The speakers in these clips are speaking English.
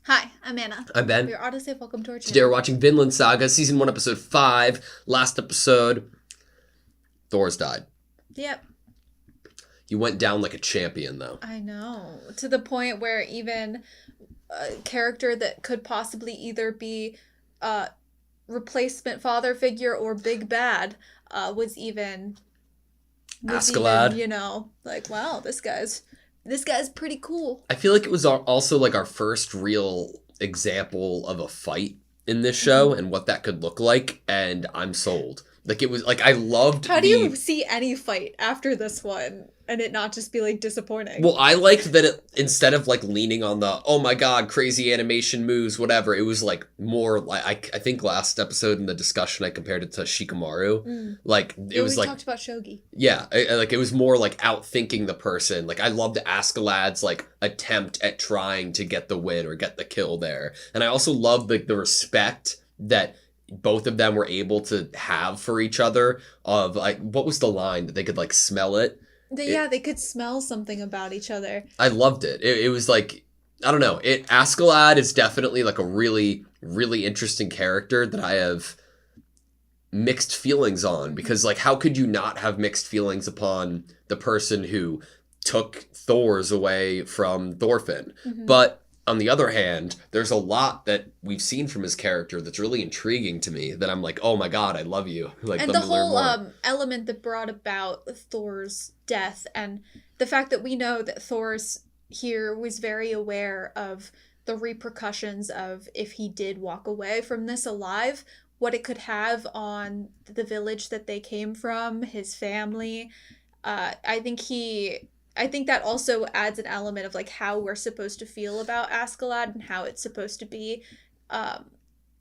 Hi, I'm Anna. I'm Ben. We're AutoSave. Welcome to our channel. Today we're watching Vinland Saga, Season 1, Episode 5. Last episode, Thor's died. Yep. You went down like a champion, though. I know. To the point where even a character that could possibly either be a replacement father figure or big bad was even, Askeladd. like, wow, this guy's pretty cool. I feel like it was also like our first real example of a fight in this show and what that could look like, and I'm sold. Like, it was, like, I loved How do you see any fight after this one and it not just be, like, disappointing? Well, I liked that it, instead of, like, leaning on the, oh my god, crazy animation moves, whatever, it was, like, more, like, I think last episode in the discussion I compared it to Shikamaru. Like, it was, we like... talked about Shogi. Yeah, like, it was more, like, outthinking the person. Like, I loved Askeladd's, like, attempt at trying to get the win or get the kill there. And I also loved, like, the respect that both of them were able to have for each other of, like, what was the line? That they could, like, smell it? They could smell something about each other. I loved it. It was like, I don't know. Askeladd is definitely like a really, really interesting character that I have mixed feelings on, because like, how could you not have mixed feelings upon the person who took Thor's away from Thorfinn? But on the other hand, there's a lot that we've seen from his character that's really intriguing to me, that I'm like, oh my god, I love you. Like, and the whole element that brought about Thor's death, and the fact that we know that Thor's here was very aware of the repercussions of, if he did walk away from this alive, what it could have on the village that they came from, his family. I think that also adds an element of like how we're supposed to feel about Askeladd and how it's supposed to be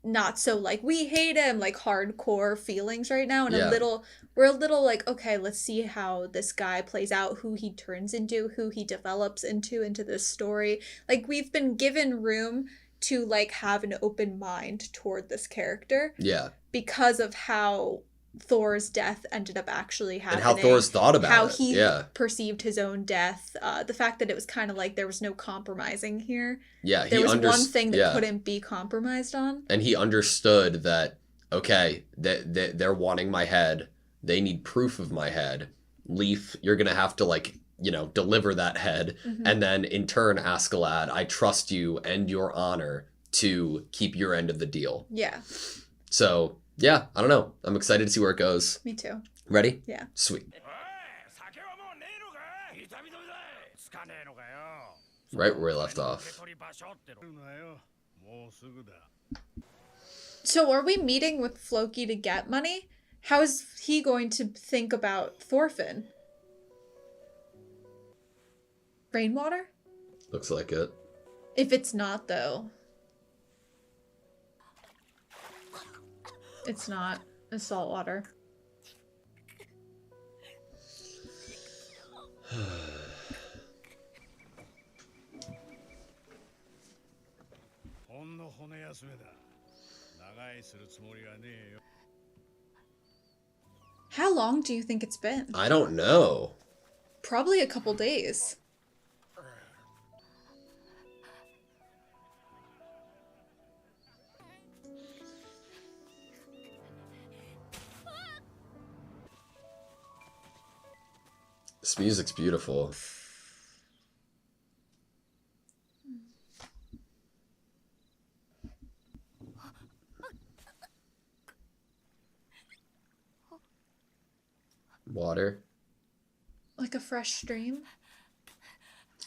not so like we hate him, like hardcore feelings right now, and we're a little like, okay, let's see how this guy plays out, who he turns into, who he develops into this story. Like, we've been given room to like have an open mind toward this character. Yeah. Because of how Thor's death ended up actually happening. And how Thor's thought about how it. he perceived his own death. The fact that it was kind of like there was no compromising here. Yeah, there was one thing that couldn't be compromised on. And he understood that, okay, they're wanting my head. They need proof of my head. Leaf, you're going to have to, like, you know, deliver that head. And then in turn, Askeladd, I trust you and your honor to keep your end of the deal. Yeah. So... yeah, I don't know. I'm excited to see where it goes. Me too. Ready? Yeah. Sweet. Right where we left off. So are we meeting with Floki to get money? How is he going to think about Thorfinn? Rainwater? Looks like it. If it's not, though. It's not. It's salt water. How long do you think it's been? I don't know. Probably a couple days. This music's beautiful. Water. Like a fresh stream?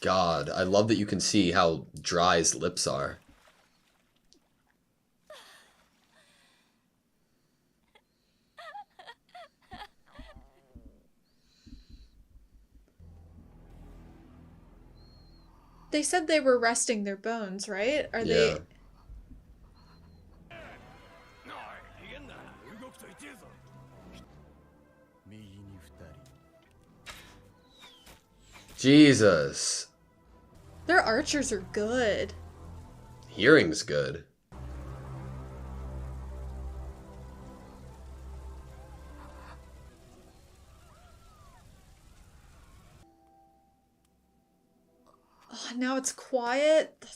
God, I love that you can see how dry his lips are. They said they were resting their bones, right? Are they... Jesus. Their archers are good. Hearing's good. Oh, now it's quiet.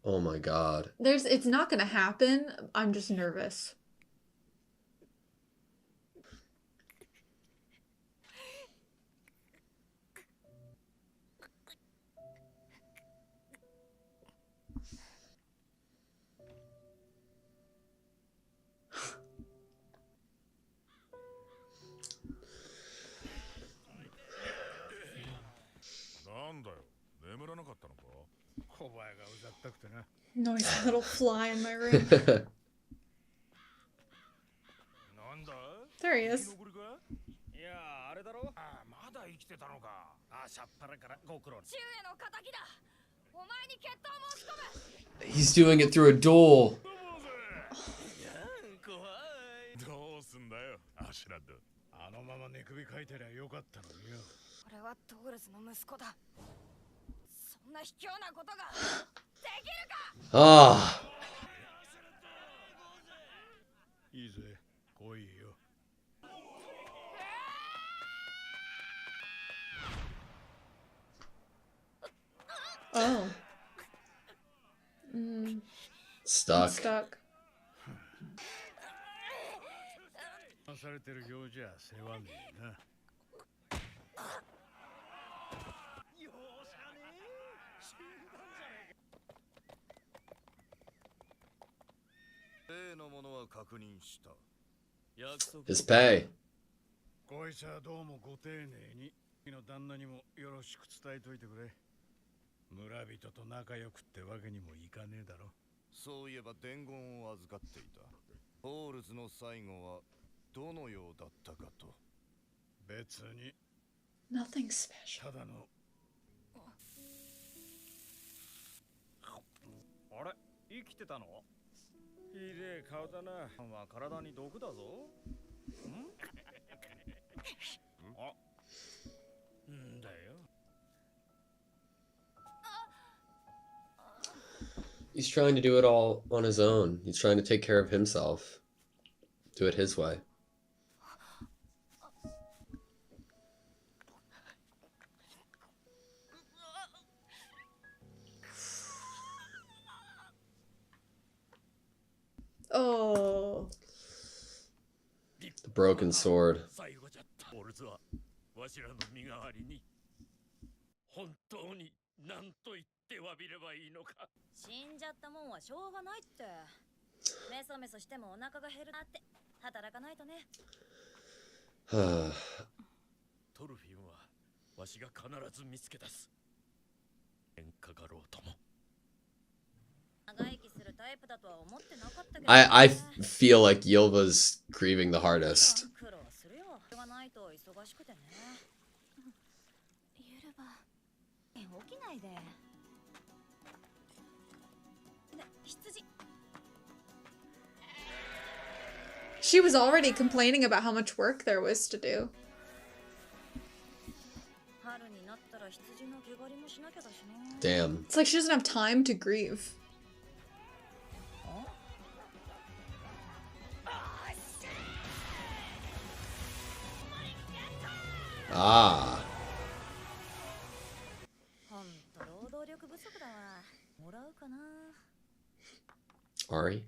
Oh my god. It's not gonna happen. I'm just nervous. Noisy little fly in my room. There he is. He's doing it through a duel. Ah. Oh. Stuck. Stuck. His pay. Nothing special. He's trying to do it all on his own. He's trying to take care of himself. Do it his way. Oh. The broken sword. I feel like Ylva's grieving the hardest. She was already complaining about how much work there was to do. Damn. It's like she doesn't have time to grieve. Ah. Ari?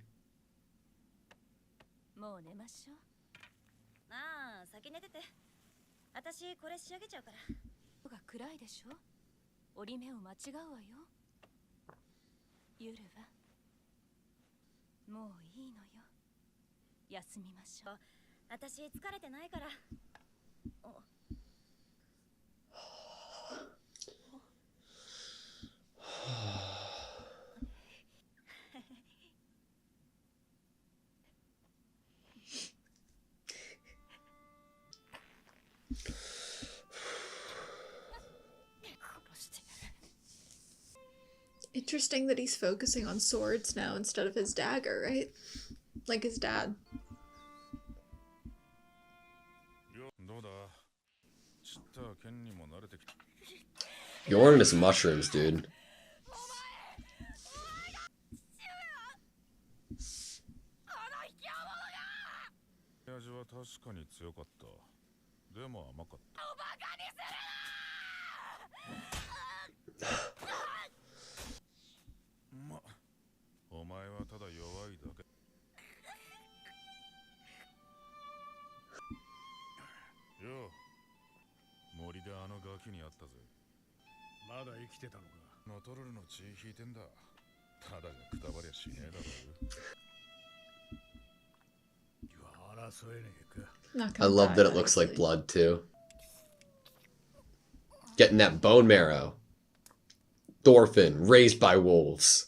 Interesting that he's focusing on swords now instead of his dagger, right? Like his dad. You're ordering us mushrooms, dude. I love that it looks like blood, too. Getting that bone marrow. Thorfinn, raised by wolves.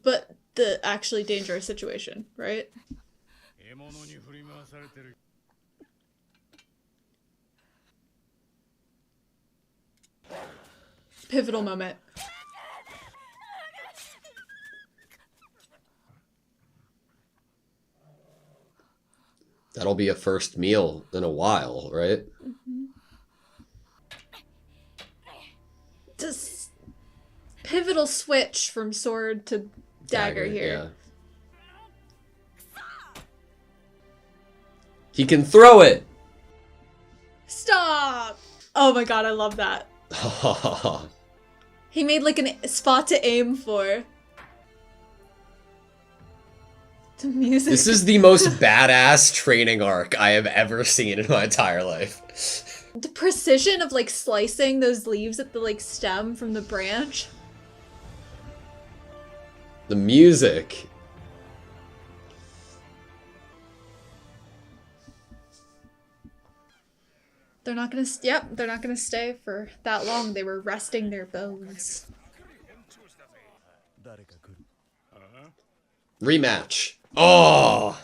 But the actually dangerous situation, right? Pivotal moment. That'll be a first meal in a while, right? Just pivotal switch from sword to dagger here. Yeah. He can throw it! Stop! Oh my god, I love that. He made like a spot to aim for. The music. This is the most badass training arc I have ever seen in my entire life. The precision of like slicing those leaves at the like stem from the branch. The music. They're not gonna they're not gonna stay for that long. They were resting their bones. Rematch. Oh!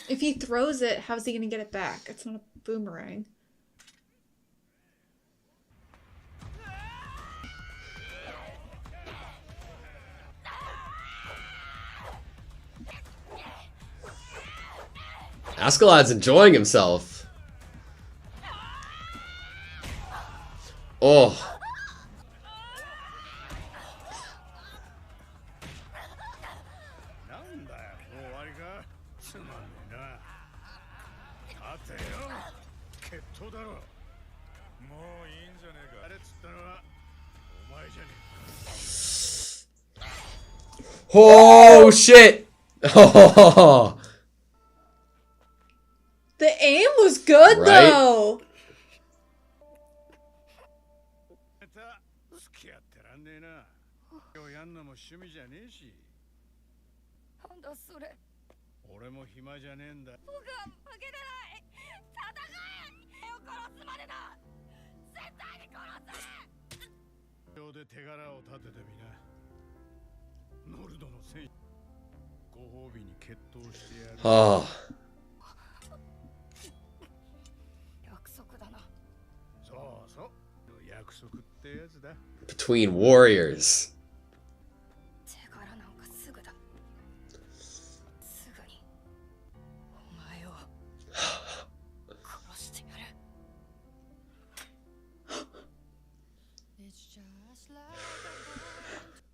If he throws it, how's he gonna get it back? It's not a boomerang. Askeladd's enjoying himself. Oh. Oh, shit. Oh. The aim was good, right? Though. Oh. Between warriors.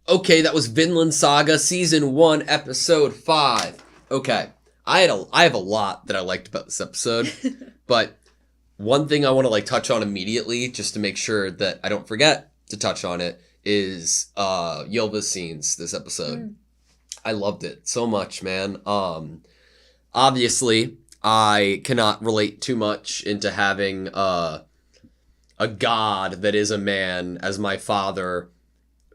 Okay, that was Vinland Saga Season 1, Episode 5. Okay, I have a lot that I liked about this episode, but one thing I want to like touch on immediately, just to make sure that I don't forget to touch on it, is Ylva's scenes this episode. I loved it so much, man. Obviously, I cannot relate too much into having a god that is a man as my father,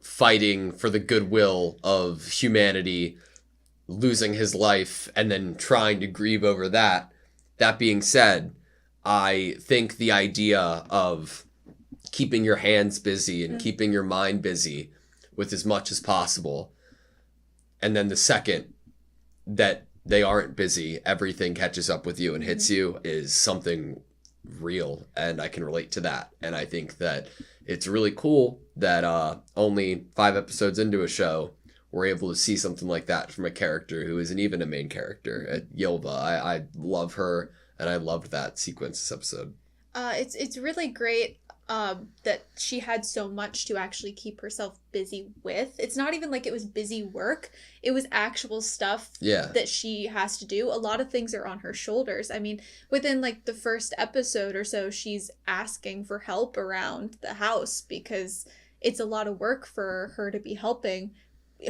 fighting for the goodwill of humanity, losing his life, and then trying to grieve over that. That being said, I think the idea of keeping your hands busy and keeping your mind busy with as much as possible And then the second that they aren't busy, everything catches up with you and hits you is something real. And I can relate to that. And I think that it's really cool that only 5 episodes into a show, we're able to see something like that from a character who isn't even a main character. Yelva, I love her, and I loved that sequence this episode. It's really great that she had so much to actually keep herself busy with. It's not even like it was busy work. It was actual stuff that she has to do. A lot of things are on her shoulders. I mean, within like the first episode or so, she's asking for help around the house because it's a lot of work for her to be helping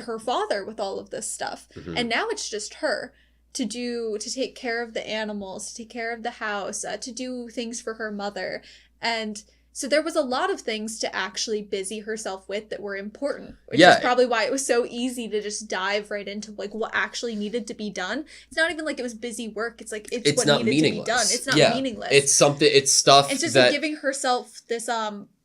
her father with all of this stuff. And now it's just her to take care of the animals, to take care of the house, to do things for her mother. And so there was a lot of things to actually busy herself with that were important, which is probably why it was so easy to just dive right into like what actually needed to be done. It's not even like it was busy work. It's like it's what needed to be done. It's not meaningless. It's something. It's stuff. It's just like giving herself this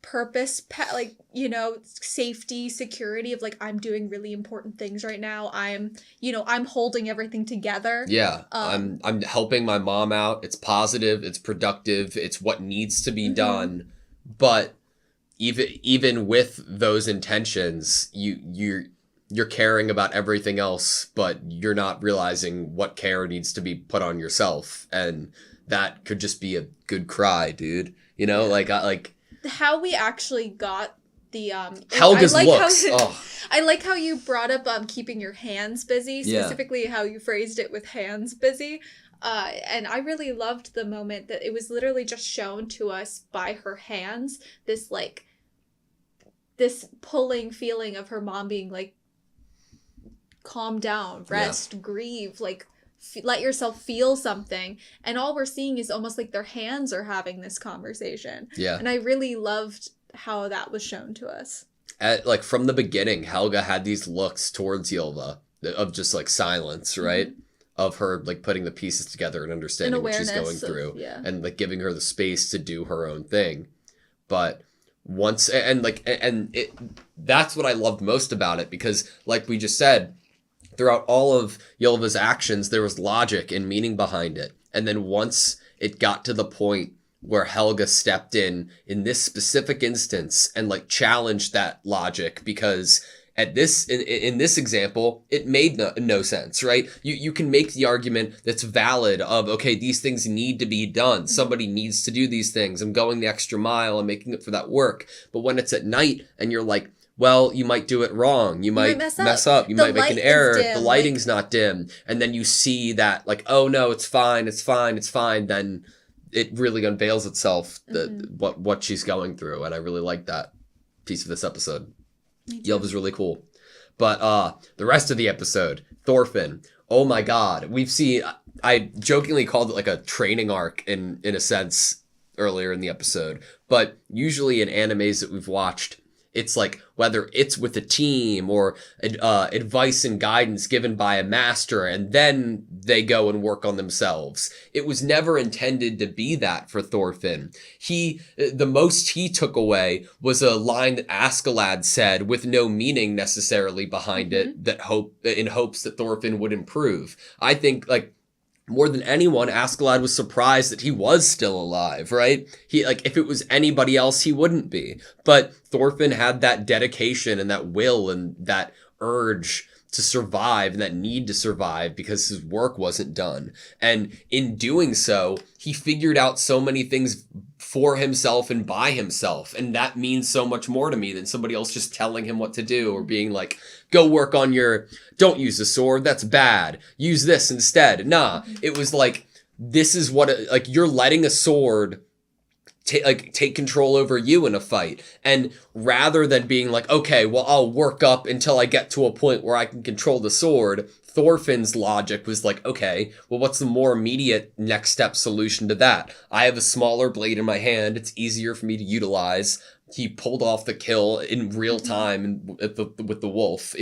purpose, like, you know, safety, security of like, I'm doing really important things right now. I'm holding everything together. I'm helping my mom out. It's positive. It's productive. It's what needs to be done. But even with those intentions, you're caring about everything else, but you're not realizing what care needs to be put on yourself, and that could just be a good cry, dude. You know, like how we actually got the Helga's looks. I like how you brought up keeping your hands busy, specifically how you phrased it with hands busy. And I really loved the moment that it was literally just shown to us by her hands, this pulling feeling of her mom being like, calm down, rest, grieve, like let yourself feel something. And all we're seeing is almost like their hands are having this conversation. And I really loved how that was shown to us. Like from the beginning, Helga had these looks towards Ylva of just like silence, right? Of her like putting the pieces together and understanding what she's going through, and like giving her the space to do her own thing. But once that's what I loved most about it, because like we just said, throughout all of Ylva's actions, there was logic and meaning behind it. And then once it got to the point where Helga stepped in this specific instance and like challenged that logic, because in this example, it made no sense, right? You can make the argument that's valid of, okay, these things need to be done. Somebody needs to do these things. I'm going the extra mile. I'm making it for that work. But when it's at night and you're like, well, you might do it wrong. You might mess up. You might make an error. The lighting's not dim. And then you see that like, oh no, it's fine. It's fine. It's fine. Then it really unveils itself, what she's going through. And I really like that piece of this episode. Ylva's really cool. But the rest of the episode, Thorfinn, oh my god. We've seen, I jokingly called it like a training arc in a sense earlier in the episode. But usually in animes that we've watched, it's like whether it's with a team or advice and guidance given by a master, and then they go and work on themselves. It was never intended to be that for Thorfinn. The most he took away was a line that Askeladd said with no meaning necessarily behind it, in hopes that Thorfinn would improve. I think like more than anyone, Askeladd was surprised that he was still alive, right? If it was anybody else, he wouldn't be. But Thorfinn had that dedication and that will and that urge to survive and that need to survive because his work wasn't done. And in doing so, he figured out so many things for himself and by himself. And that means so much more to me than somebody else just telling him what to do or being like, go work on don't use the sword, that's bad. Use this instead. Nah, it was like, this is what, you're letting a sword take control over you in a fight. And rather than being like, okay, well, I'll work up until I get to a point where I can control the sword, Thorfinn's logic was like, okay, well, what's the more immediate next step solution to that? I have a smaller blade in my hand. It's easier for me to utilize. He pulled off the kill in real time with the wolf.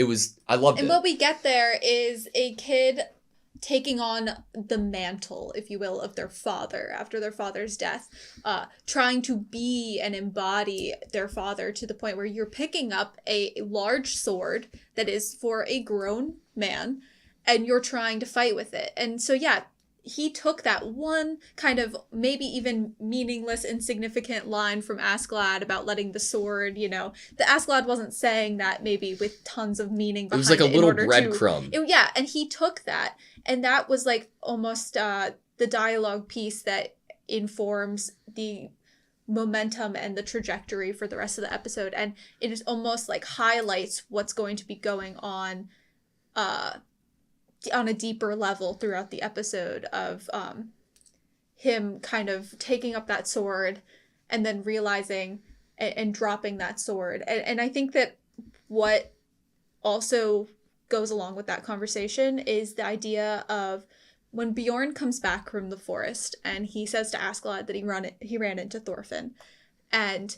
I loved it. And what we get there is a kid taking on the mantle, if you will, of their father after their father's death, trying to be and embody their father to the point where you're picking up a large sword that is for a grown man and you're trying to fight with it. And so, yeah, he took that one kind of maybe even meaningless, insignificant line from Askeladd about letting the sword, the Askeladd wasn't saying that maybe with tons of meaning behind it. It was like a little breadcrumb. Yeah, and he took that, and that was like almost the dialogue piece that informs the momentum and the trajectory for the rest of the episode, and it is almost like highlights what's going to be going on a deeper level throughout the episode of him kind of taking up that sword and then realizing and dropping that sword. And I think that what also goes along with that conversation is the idea of when Bjorn comes back from the forest and he says to Askeladd that he ran into Thorfinn. And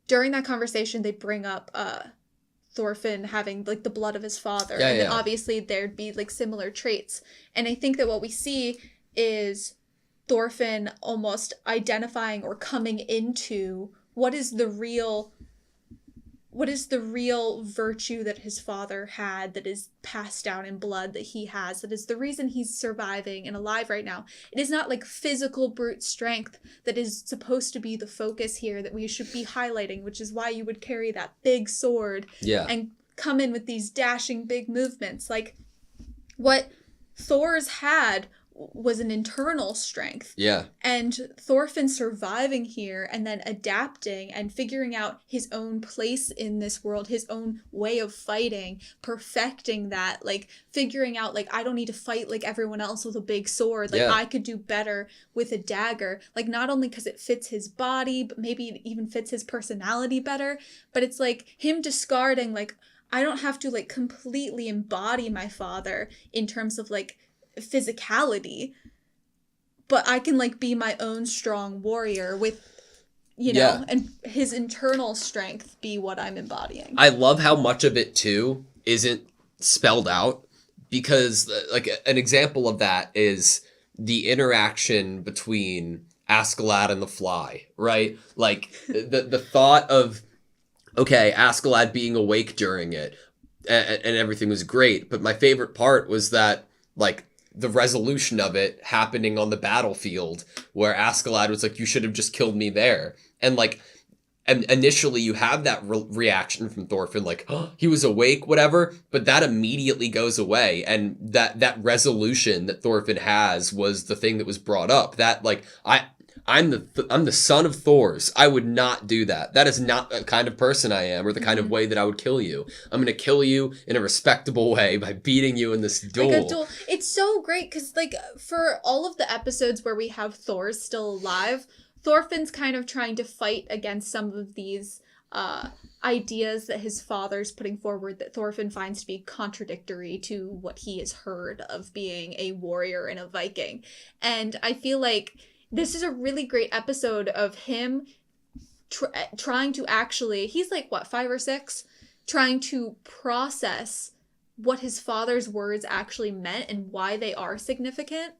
during that conversation, they bring up Thorfinn having like the blood of his father, and then obviously there'd be like similar traits. And I think that what we see is Thorfinn almost identifying or coming into what is the real virtue that his father had, that is passed down in blood, that he has, that is the reason he's surviving and alive right now. It is not like physical brute strength that is supposed to be the focus here that we should be highlighting, which is why you would carry that big sword and come in with these dashing big movements. Like, what Thor's had was an internal strength. Yeah. And Thorfinn surviving here and then adapting and figuring out his own place in this world, his own way of fighting, perfecting that, like figuring out like, I don't need to fight like everyone else with a big sword. Like I could do better with a dagger. Like not only because it fits his body, but maybe it even fits his personality better. But it's like him discarding like, I don't have to like completely embody my father in terms of like physicality, but I can like be my own strong warrior with and his internal strength be what I'm embodying. I love how much of it too isn't spelled out, because like an example of that is the interaction between Askeladd and the fly, right? Like the thought of, okay, Askeladd being awake during it and everything was great, but my favorite part was that like the resolution of it happening on the battlefield, where Askeladd was like, you should have just killed me there. And like, and initially you have that reaction from Thorfinn, like, oh, he was awake, whatever, but that immediately goes away. And that resolution that Thorfinn has was the thing that was brought up. That like, I'm the son of Thor's. I would not do that. That is not the kind of person I am, or the kind of way that I would kill you. I'm going to kill you in a respectable way by beating you in this duel. Like a duel. It's so great because, like, for all of the episodes where we have Thor still alive, Thorfinn's kind of trying to fight against some of these ideas that his father's putting forward that Thorfinn finds to be contradictory to what he has heard of being a warrior and a Viking. And I feel like this is a really great episode of him trying to actually, he's like, what, 5 or 6? Trying to process what his father's words actually meant and why they are significant,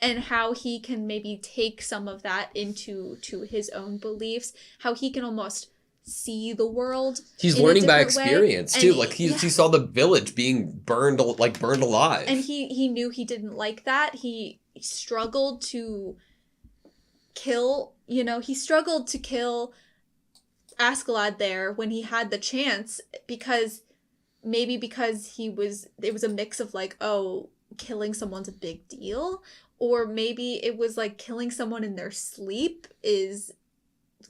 and how he can maybe take some of that into his own beliefs, how he can almost see the world. He's learning by experience too. Like he saw the village being burned alive. And he knew he didn't like that. He struggled to kill Askeladd there when he had the chance, because it was a mix of like, oh, killing someone's a big deal, or maybe it was like killing someone in their sleep is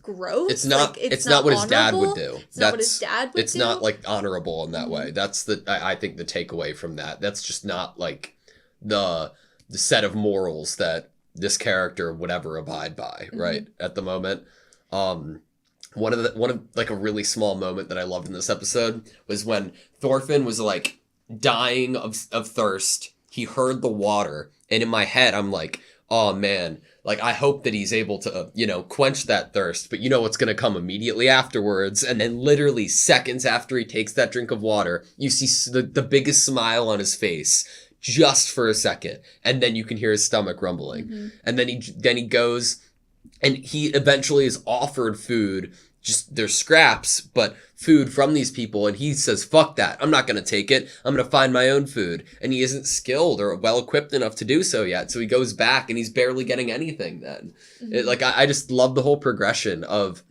gross. It's not what his dad would do. It's not what his dad would do. It's not like honorable in that way. That's I think the takeaway from that. That's just not like the set of morals that this character would ever abide by, right? At the moment. One of like a really small moment that I loved in this episode was when Thorfinn was like dying of thirst. He heard the water, and in my head I'm like, oh man, like I hope that he's able to quench that thirst, but you know what's going to come immediately afterwards. And then literally seconds after he takes that drink of water, you see the biggest smile on his face, just for a second, and then you can hear his stomach rumbling. And then he goes, and he eventually is offered food. Just there's scraps, but food from these people, and he says, "Fuck that! I'm not gonna take it. I'm gonna find my own food." And he isn't skilled or well equipped enough to do so yet, so he goes back, and he's barely getting anything. Then, I just love the whole progression of,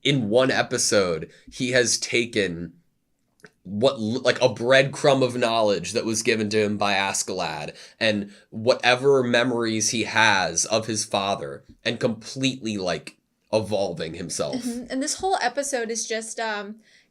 in one episode, he has taken what like a breadcrumb of knowledge that was given to him by Askeladd and whatever memories he has of his father, and completely like evolving himself. And this whole episode is just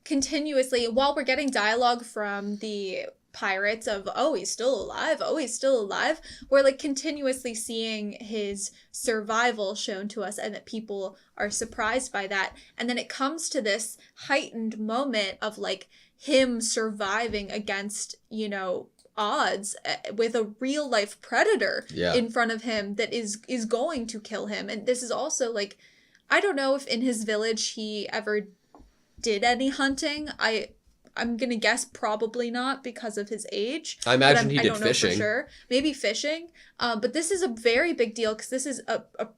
continuously, while we're getting dialogue from the pirates of, oh, he's still alive, oh, he's still alive, we're like continuously seeing his survival shown to us, and that people are surprised by that. And then it comes to this heightened moment of like him surviving against, you know, odds with a real life predator in front of him that is going to kill him. And this is also like, I don't know if in his village he ever did any hunting. I'm going to guess probably not because of his age. I imagine he did don't fishing. Know for sure. Maybe fishing. But this is a very big deal because this is a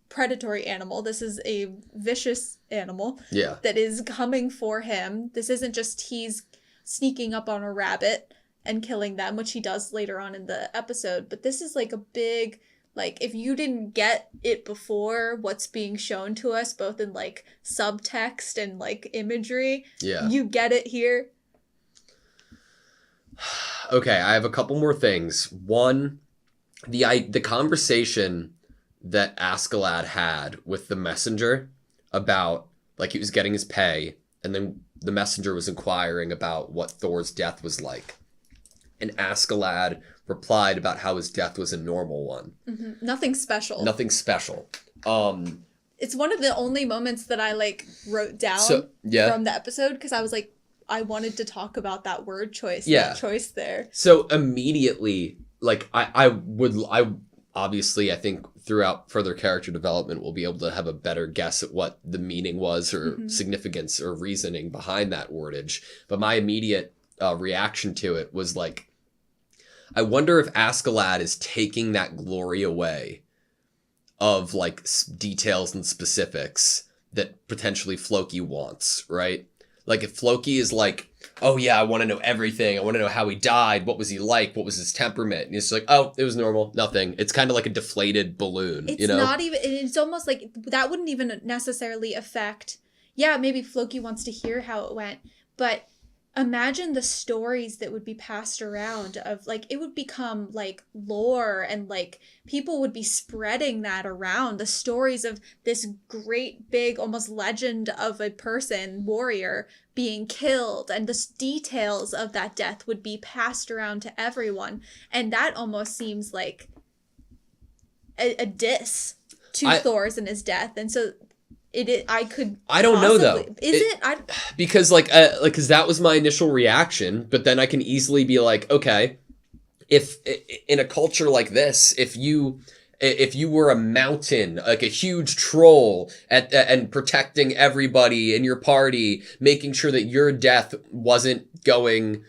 predatory animal. This is a vicious animal that is coming for him. This isn't just he's sneaking up on a rabbit and killing them, which he does later on in the episode. But this is like a big... Like, if you didn't get it before, what's being shown to us, both in, like, subtext and, like, imagery, you get it here. Okay, I have a couple more things. One, the conversation that Askeladd had with the messenger about, like, he was getting his pay, and then the messenger was inquiring about what Thor's death was like. And Askeladd replied about how his death was a normal one. Nothing special. Nothing special. It's one of the only moments that I, like, wrote down from the episode, because I was like, I wanted to talk about that word choice, that choice there. So immediately, like, I obviously, I think throughout further character development, we'll be able to have a better guess at what the meaning was or significance or reasoning behind that wordage. But my immediate reaction to it was like, I wonder if Askeladd is taking that glory away of, like, details and specifics that potentially Floki wants, right? Like, if Floki is like, oh yeah, I want to know everything. I want to know how he died. What was he like? What was his temperament? And it's like, oh, it was normal. Nothing. It's kind of like a deflated balloon, it's you know? Not even, it's almost like that wouldn't even necessarily affect, maybe Floki wants to hear how it went, but imagine the stories that would be passed around of, like, it would become, like, lore, and, like, people would be spreading that around. The stories of this great, big, almost legend of a person, warrior, being killed, and the details of that death would be passed around to everyone. And that almost seems like a diss to Thor's and his death. And so... I don't know though. Because because that was my initial reaction, but then I can easily be like, okay, if in a culture like this, if you were a mountain, like a huge troll and protecting everybody in your party, making sure that your death wasn't going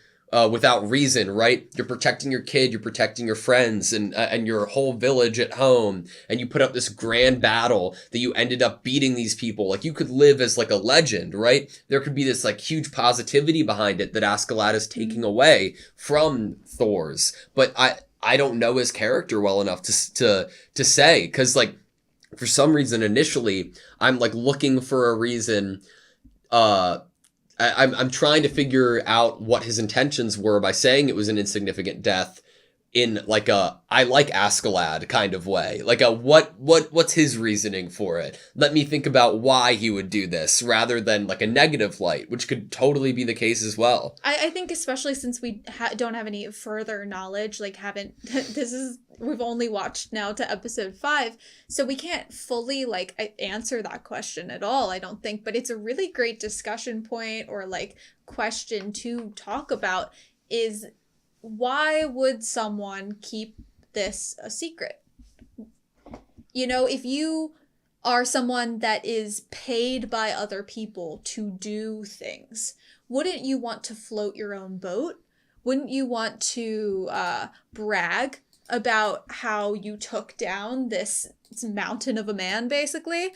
without reason, right? You're protecting your kid, you're protecting your friends and your whole village at home, and you put up this grand battle that you ended up beating these people. Like, you could live as like a legend, right? There could be this like huge positivity behind it that Askeladd is taking away from Thor's. But I don't know his character well enough to say, because like for some reason initially I'm like looking for a reason. I'm trying to figure out what his intentions were by saying it was an insignificant death in like a I like Askeladd kind of way. Like a what's his reasoning for it? Let me think about why he would do this rather than like a negative light, which could totally be the case as well. I think especially since we don't have any further knowledge, like we've only watched now to episode 5, so we can't fully like answer that question at all, I don't think, but it's a really great discussion point or like question to talk about is, why would someone keep this a secret? You know, if you are someone that is paid by other people to do things, wouldn't you want to float your own boat? wouldn't you want to brag about how you took down this mountain of a man, basically?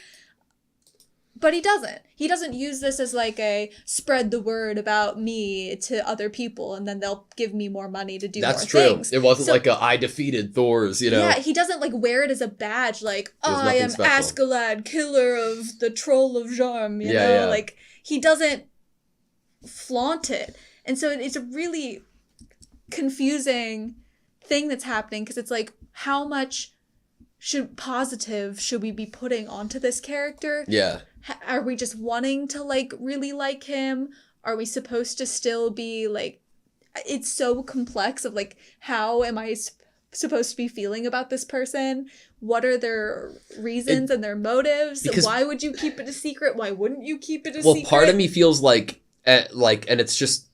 But he doesn't. He doesn't use this as like a spread the word about me to other people and then they'll give me more money to do more things. That's true. It wasn't like I defeated Thor's, you know. Yeah, he doesn't like wear it as a badge like, I am Askeladd, killer of the troll of Jarm, you know? Yeah. Like, he doesn't flaunt it. And so it's a really confusing thing that's happening because it's like, how much positive should we be putting onto this character? Yeah. Are we just wanting to like really like him? Are we supposed to still be like, it's so complex of like, how am I supposed to be feeling about this person? What are their reasons and their motives? Why would you keep it a secret? Why wouldn't you keep it a secret? Well, part of me feels like, and it's just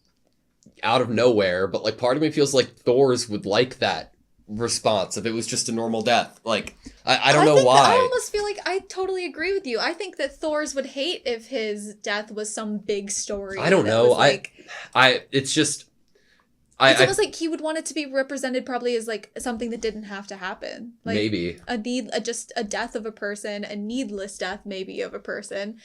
out of nowhere, but like part of me feels like Thor's would like that response if it was just a normal death. Like, I don't know why. I almost feel like I totally agree with you. I think that Thor's would hate if his death was some big story. I don't know. It's just... It's almost like he would want it to be represented probably as like something that didn't have to happen. Like maybe. Just a death of a person, a needless death maybe of a person.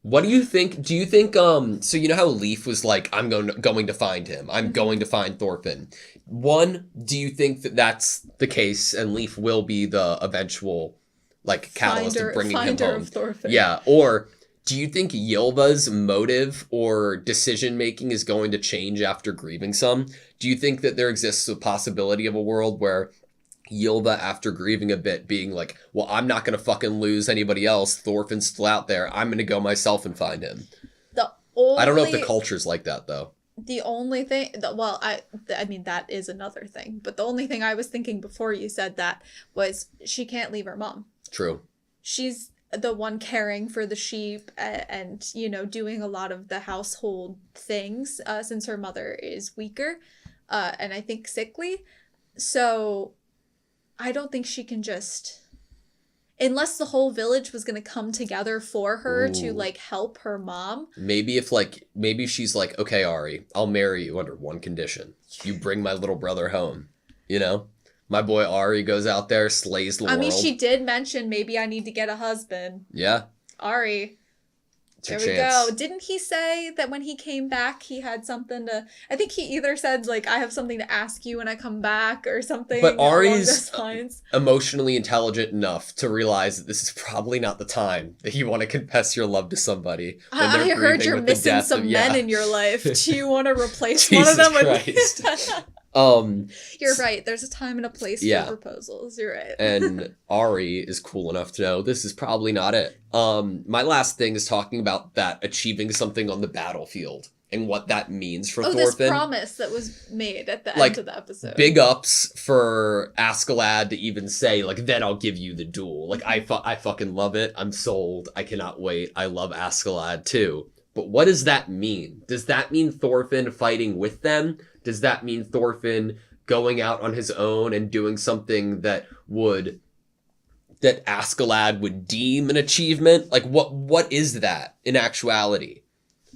What do you think? Do you think, so you know how Leaf was like, I'm going to find him. I'm going to find Thorfinn. One, do you think that that's the case and Leaf will be the eventual, like, catalyst of bringing him home? Of Thorfinn. Yeah, or do you think Ylva's motive or decision-making is going to change after grieving some? Do you think that there exists a possibility of a world where Ylva, after grieving a bit, being like, well, I'm not going to fucking lose anybody else. Thorfinn's still out there. I'm going to go myself and find him. I don't know if the culture's like that, though. The only thing... I mean, that is another thing. But the only thing I was thinking before you said that was she can't leave her mom. True. She's the one caring for the sheep and, you know, doing a lot of the household things since her mother is weaker and I think sickly. So... I don't think she can just... Unless the whole village was going to come together for her to, like, help her mom. Maybe she's like, okay, Ari, I'll marry you under one condition. You bring my little brother home, you know? My boy Ari goes out there, slays the world. I mean, she did mention maybe I need to get a husband. Yeah. Ari... There we go. Didn't he say that when he came back, he had something to... I think he either said, like, I have something to ask you when I come back or something. But Ari's emotionally intelligent enough to realize that this is probably not the time that you want to confess your love to somebody. I heard you're missing some men in your life. Do you want to replace one of them with me? You're right. There's a time and a place for proposals. You're right. And Ari is cool enough to know this is probably not it. My last thing is talking about that achieving something on the battlefield and what that means for Thorfinn. This promise that was made at the end of the episode. Big ups for Askeladd to even say, like, then I'll give you the duel. Like, I fucking love it. I'm sold. I cannot wait. I love Askeladd too. But what does that mean? Does that mean Thorfinn fighting with them? Does that mean Thorfinn going out on his own and doing something that Askeladd would deem an achievement? Like, what is that in actuality?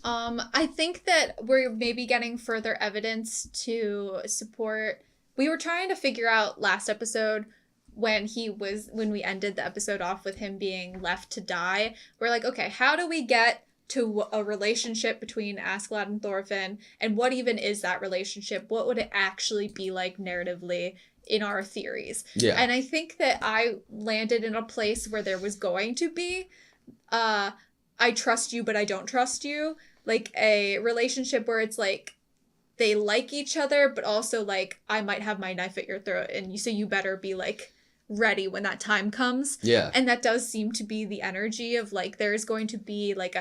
I think that we're maybe getting further evidence to support... We were trying to figure out last episode when we ended the episode off with him being left to die. We're like, okay, how do we get to a relationship between Askeladd and Thorfinn, and what even is that relationship? What would it actually be like narratively in our theories? Yeah. And I think that I landed in a place where there was going to be I trust you, but I don't trust you. Like a relationship where it's like they like each other, but also like I might have my knife at your throat, and so you better be like ready when that time comes. Yeah. And that does seem to be the energy of like there's going to be like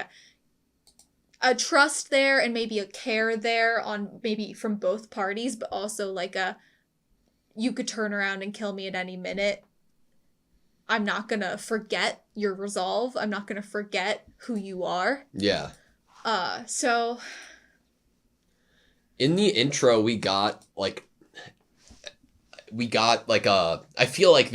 a trust there and maybe a care there on maybe from both parties, but also like you could turn around and kill me at any minute. I'm not gonna forget your resolve. I'm not gonna forget who you are. Yeah. So in the intro we got like I feel like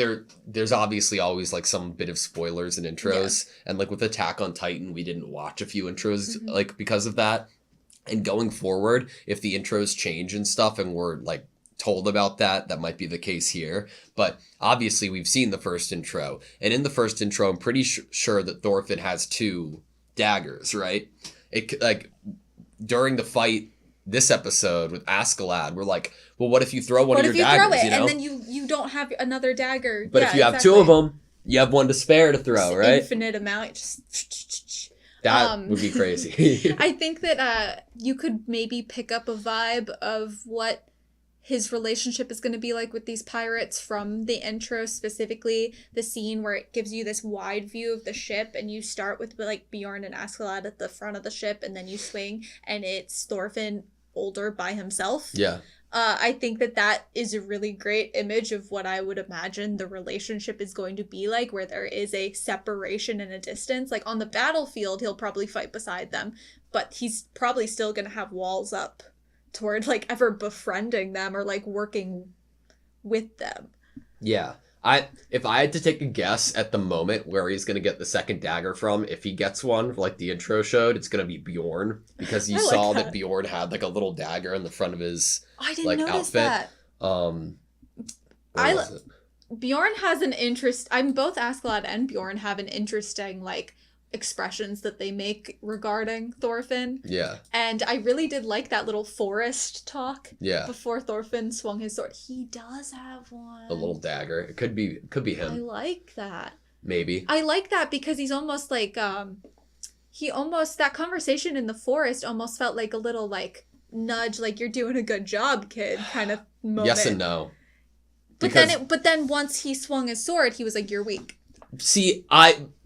there's obviously always like some bit of spoilers in intros, and like with Attack on Titan we didn't watch a few intros like because of that. And going forward, if the intros change and stuff and we're like told about that, that might be the case here. But obviously we've seen the first intro. And in the first intro, I'm pretty sure that Thorfinn has 2 daggers, right? It like during the fight this episode with Askeladd, we're like, well, what if you throw one of your daggers? Throw it, you know? and then you don't have another dagger. But if you have 2 of them, you have 1 to spare to throw, just right? Infinite amount. Just that would be crazy. I think that you could maybe pick up a vibe of what his relationship is going to be like with these pirates from the intro, specifically the scene where it gives you this wide view of the ship, and you start with like Bjorn and Askeladd at the front of the ship, and then you swing and it's Thorfinn older by himself. Yeah. I think that is a really great image of what I would imagine the relationship is going to be like, where there is a separation and a distance. Like on the battlefield, he'll probably fight beside them, but he's probably still going to have walls up toward like ever befriending them or like working with them. Yeah. If I had to take a guess at the moment where he's going to get the second dagger from, if he gets one, like the intro showed, it's going to be Bjorn, because you saw that Bjorn had like a little dagger in the front of his notice outfit. That. Bjorn has an interest. Both Askeladd and Bjorn have an interesting like expressions that they make regarding Thorfinn. Yeah. And I really did like that little forest talk. Yeah. Before Thorfinn swung his sword. He does have one. A little dagger. It could be him. I like that. Maybe. I like that because he's almost like that conversation in the forest almost felt like a little like nudge, like you're doing a good job, kid, kind of moment. Yes and no. But then once he swung his sword, he was like, you're weak. See,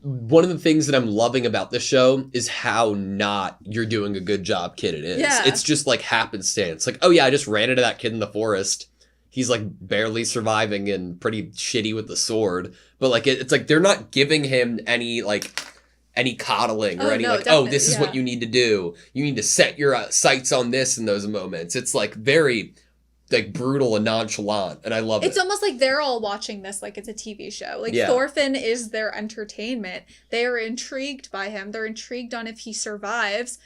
one of the things that I'm loving about this show is how not you're doing a good job, kid, it is. Yeah. It's just like happenstance. Like, oh yeah, I just ran into that kid in the forest. He's like barely surviving and pretty shitty with the sword. But like, it's like they're not giving him any coddling or this is what you need to do. You need to set your sights on this in those moments. It's like very like brutal and nonchalant, and I love it. It's almost like they're all watching this like it's a TV show. Like Thorfinn is their entertainment. They are intrigued by him. They're intrigued on if he survives.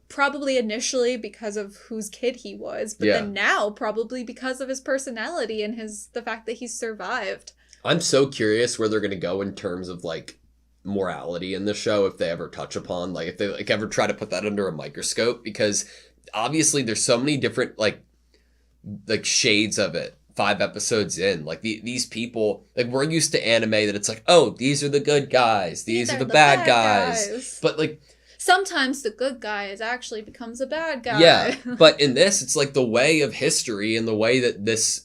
Probably initially because of whose kid he was, but then now probably because of his personality and the fact that he's survived. I'm so curious where they're gonna go in terms of like morality in the show, if they ever touch upon, like if they like ever try to put that under a microscope, because obviously there's so many different like shades of it 5 episodes in. Like these people, like we're used to anime that it's like, oh, these are the good guys, these are the bad guys. But like sometimes the good guy actually becomes a bad guy. Yeah, but in this, it's like the way of history and the way that this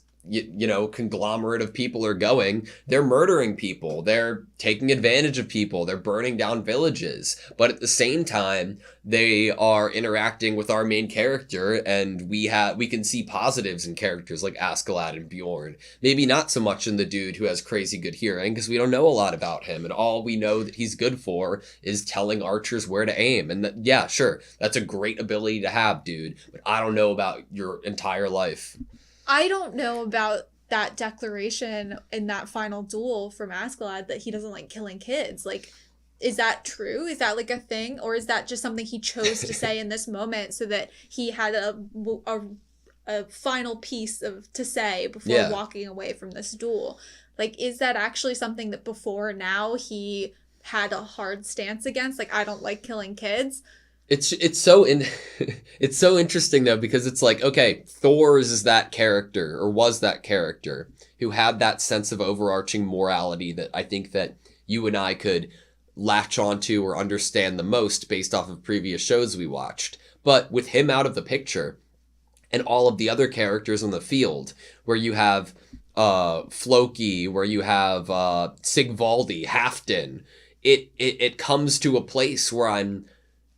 conglomerate of people are going. They're murdering people. They're taking advantage of people. They're burning down villages. But at the same time, they are interacting with our main character, and we can see positives in characters like Askeladd and Bjorn. Maybe not so much in the dude who has crazy good hearing, because we don't know a lot about him, and all we know that he's good for is telling archers where to aim. And yeah, sure, that's a great ability to have, dude, but I don't know about your entire life. I don't know about that declaration in that final duel from Askeladd that he doesn't like killing kids. Like, is that true? Is that like a thing? Or is that just something he chose to say in this moment so that he had a final piece to say before walking away from this duel? Like, is that actually something that before now he had a hard stance against? Like, I don't like killing kids. It's so interesting though, because it's like, okay, Thor's is that character, or was that character, who had that sense of overarching morality that I think that you and I could latch onto or understand the most based off of previous shows we watched. But with him out of the picture, and all of the other characters on the field, where you have Floki, where you have Sigvaldi, Halfdan, it comes to a place where I'm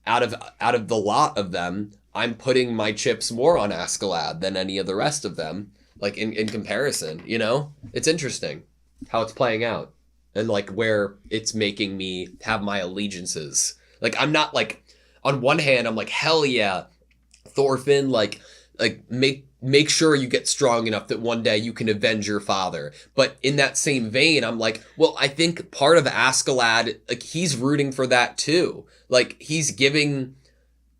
out of the lot of them, I'm putting my chips more on Askeladd than any of the rest of them, like in comparison, you know? It's interesting how it's playing out, and like where it's making me have my allegiances. Like, I'm not like, on one hand, I'm like, hell yeah, Thorfinn, like make sure you get strong enough that one day you can avenge your father. But in that same vein, I'm like, well, I think part of Askeladd, like, he's rooting for that too. Like, he's giving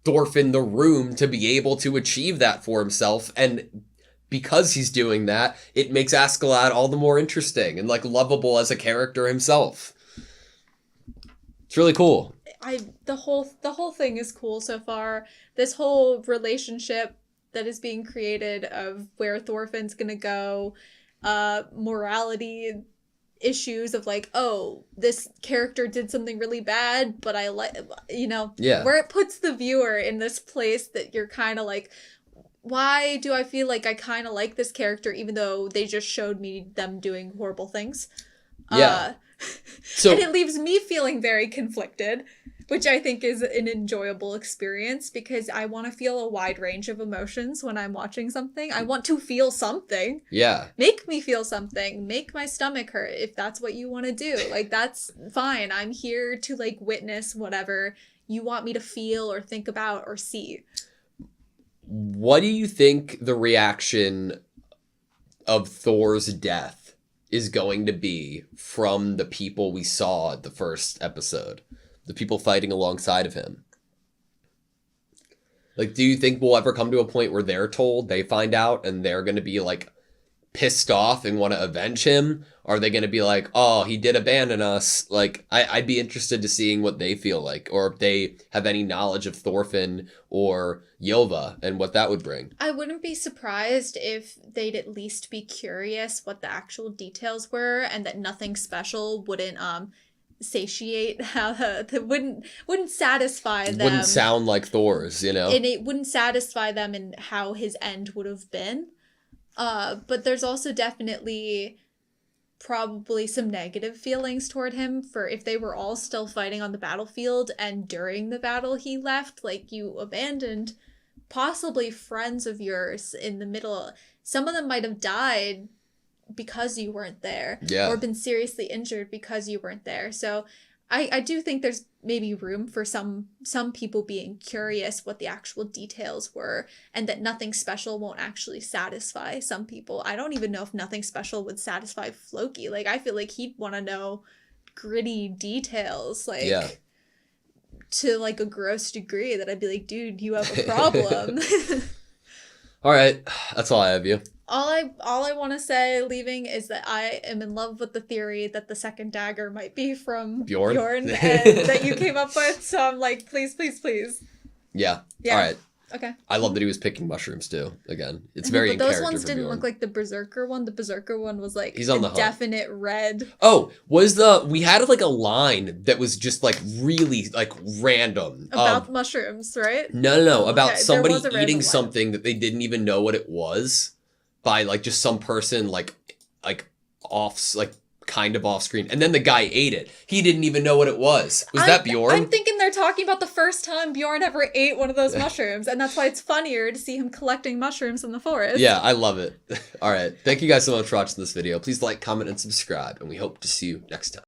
Thorfinn the room to be able to achieve that for himself. And because he's doing that, it makes Askeladd all the more interesting and like lovable as a character himself. It's really cool. The whole thing is cool so far. This whole relationship that is being created of where Thorfinn's gonna go, morality issues of like, oh, this character did something really bad, but I like, where it puts the viewer in this place that you're kind of like, why do I feel like I kind of like this character even though they just showed me them doing horrible things? So, and it leaves me feeling very conflicted, which I think is an enjoyable experience because I want to feel a wide range of emotions when I'm watching something. I want to feel something. Yeah. Make me feel something. Make my stomach hurt if that's what you want to do. Like, that's fine. I'm here to, like, witness whatever you want me to feel or think about or see. What do you think the reaction of Thor's death is going to be from the people we saw at the first episode? The people fighting alongside of him. Like, do you think we'll ever come to a point where they're told, they find out, and they're going to be, like, pissed off and want to avenge him? Or are they going to be like, oh, he did abandon us? Like, I'd be interested to seeing what they feel like, or if they have any knowledge of Thorfinn or Ylva and what that would bring. I wouldn't be surprised if they'd at least be curious what the actual details were, and that nothing special wouldn't, satiate how that wouldn't satisfy them. Wouldn't sound like Thor's, you know? And it wouldn't satisfy them in how his end would have been. But there's also definitely probably some negative feelings toward him for if they were all still fighting on the battlefield and during the battle he left, like, you abandoned possibly friends of yours in the middle. Some of them might have died because you weren't there, or been seriously injured because you weren't there. So I do think there's maybe room for some people being curious what the actual details were, and that nothing special won't actually satisfy some people. I don't even know if nothing special would satisfy Floki. Like, I feel like he'd want to know gritty details, like, to, like, a gross degree that I'd be like, dude, you have a problem. All right, that's all I have you. All I want to say leaving is that I am in love with the theory that the second dagger might be from Bjorn and that you came up with. So I'm like, please, please, please. Yeah. All right. Okay. I love that he was picking mushrooms too. Again, it's very in character. Those ones didn't Bjorn. Look like the Berserker one. The Berserker one was like he's on the definite red. Oh, we had like a line that was just like really like random about mushrooms, right? No, about somebody eating something that they didn't even know what it was by like just some person like off like kind of off screen, and then the guy ate it. He didn't even know what it was. Was that Bjorn? I'm thinking they're talking about the first time Bjorn ever ate one of those mushrooms, and that's why it's funnier to see him collecting mushrooms in the forest. Yeah, I love it. All right. Thank you guys so much for watching this video. Please like, comment, and subscribe, and we hope to see you next time.